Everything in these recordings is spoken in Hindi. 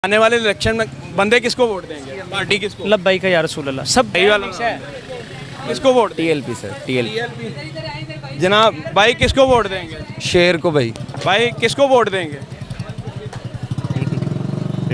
आने वाले इलेक्शन में बंदे किसको वोट देंगे? पार्टी किसको? लब्बाइक या रसूल अल्लाह सब सही वाला किसको वोट देंगे? TLP sir TLP. जनाब भाई किसको वोट देंगे? शेर को भाई। भाई किसको वोट देंगे?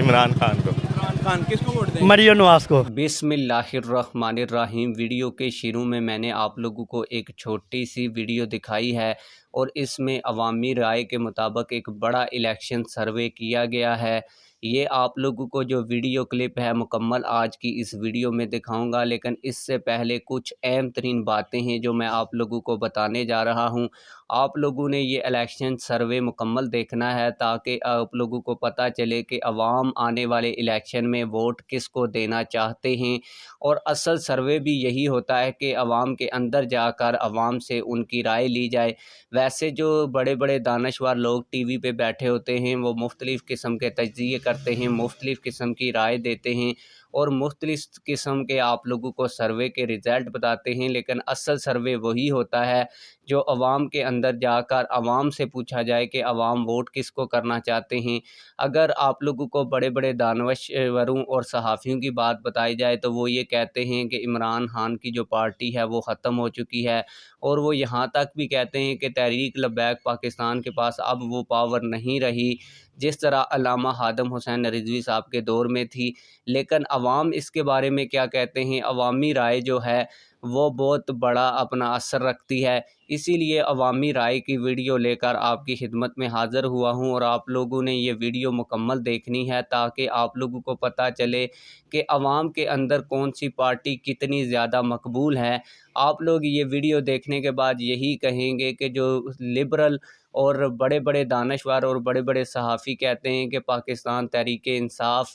इमरान खान को। इमरान खान किसको वोट देंगे? मरियम नवाज को। बिस्मिल्लाहिर्रहमानिर्रहीम। वीडियो के शुरू में मैंने आप लोगों को एक छोटी सी वीडियो दिखाई है और इसमें अवामी राय के मुताबिक एक बड़ा इलेक्शन सर्वे किया गया है। ये आप लोगों को जो वीडियो क्लिप है मुकम्मल आज की इस वीडियो में दिखाऊंगा, लेकिन इससे पहले कुछ अहम तरीन बातें हैं जो मैं आप लोगों को बताने जा रहा हूं। आप लोगों ने ये इलेक्शन सर्वे मुकम्मल देखना है ताकि आप लोगों को पता चले कि अवाम आने वाले इलेक्शन में वोट किसको देना चाहते हैं। और असल सर्वे भी यही होता है कि अवाम के अंदर जाकर अवाम से उनकी राय ली जाए। वैसे जो बड़े बड़े दानश्वर लोग टीवी पे बैठे होते हैं वो मुख्तलिफ़ किस्म के तज्ज़िये करते हैं, मुख्तलिफ़ किस्म की राय देते हैं और मुख्तलिफ़ किस्म के आप लोगों को सर्वे के रिज़ल्ट बताते हैं, लेकिन असल सर्वे वही होता है जो अवाम के अंदर जाकर अवाम से पूछा जाए कि अवाम वोट किसको करना चाहते हैं। अगर आप लोगों को बड़े बड़े दानश्वरों और सहाफ़ियों की बात बताई जाए तो वो ये कहते हैं कि इमरान खान की जो पार्टी है वो ख़त्म हो चुकी है और वो यहाँ तक भी कहते हैं कि तहरीक लब्बैक पाकिस्तान के पास अब वो पावर नहीं रही जिस तरह अल्लामा हादम हुसैन रिजवी साहब के दौर में थी। लेकिन अवाम इसके बारे में क्या कहते हैं? अवामी राय जो है वो बहुत बड़ा अपना असर रखती है, इसीलिए अवामी राय की वीडियो लेकर आपकी खिदमत में हाज़िर हुआ हूं और आप लोगों ने ये वीडियो मुकम्मल देखनी है ताकि आप लोगों को पता चले कि अवाम के अंदर कौन सी पार्टी कितनी ज़्यादा मकबूल है। आप लोग ये वीडियो देखने के बाद यही कहेंगे कि जो लिबरल और बड़े बड़े दानश्वर और बड़े बड़े सहाफ़ी कहते हैं कि पाकिस्तान तहरीक इंसाफ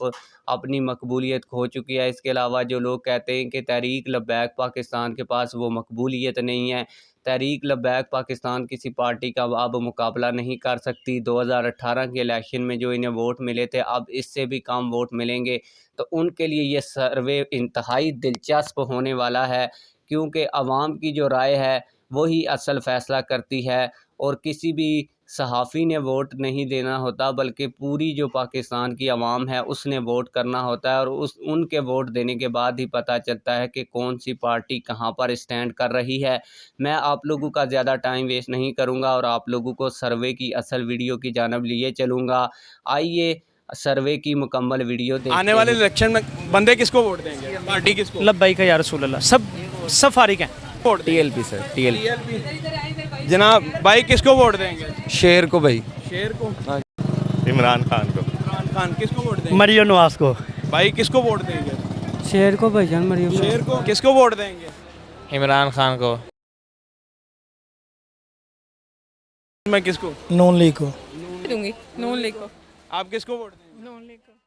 अपनी मकबूलियत खो चुकी है। इसके अलावा जो लोग कहते हैं कि तहरीक लब्बैक पाकिस्तान के पास वो मकबूलियत नहीं है, तहरीक लब्बैक पाकिस्तान किसी पार्टी का अब मुकाबला नहीं कर सकती। 2018 के इलेक्शन में जो इन्हें वोट मिले थे अब इससे भी कम वोट मिलेंगे, तो उनके लिए ये सर्वे इंतहाई दिलचस्प होने वाला है क्योंकि अवाम की जो राय है वही असल फ़ैसला करती है और किसी भी सहाफ़ी ने वोट नहीं देना होता बल्कि पूरी जो पाकिस्तान की आवाम है उसने वोट करना होता है और उनके वोट देने के बाद ही पता चलता है कि कौन सी पार्टी कहां पर स्टैंड कर रही है। मैं आप लोगों का ज़्यादा टाइम वेस्ट नहीं करूंगा और आप लोगों को सर्वे की असल वीडियो की जानब लिए चलूँगा। आइए सर्वे की मुकम्मल वीडियो देखते हैं। आने वाले इलेक्शन में बंदे किसको वोट देंगे? पार्टी किसको? लब्बाइक या रसूल अल्लाह सब फारिग हैं। Vote TLP sir TLP. जनाब भाई किसको वोट देंगे? शेर को भाई। शेर को? इमरान खान को। इमरान खान किसको वोट देंगे? मरियम नवाज को। भाई किसको वोट देंगे? शेर को भाईजान मरियम। शेर को? किसको वोट देंगे? इमरान खान को। मैं किसको? नून लीग को दूंगी नून लीग को। आप किसको वोट देंगे? नून लीग को।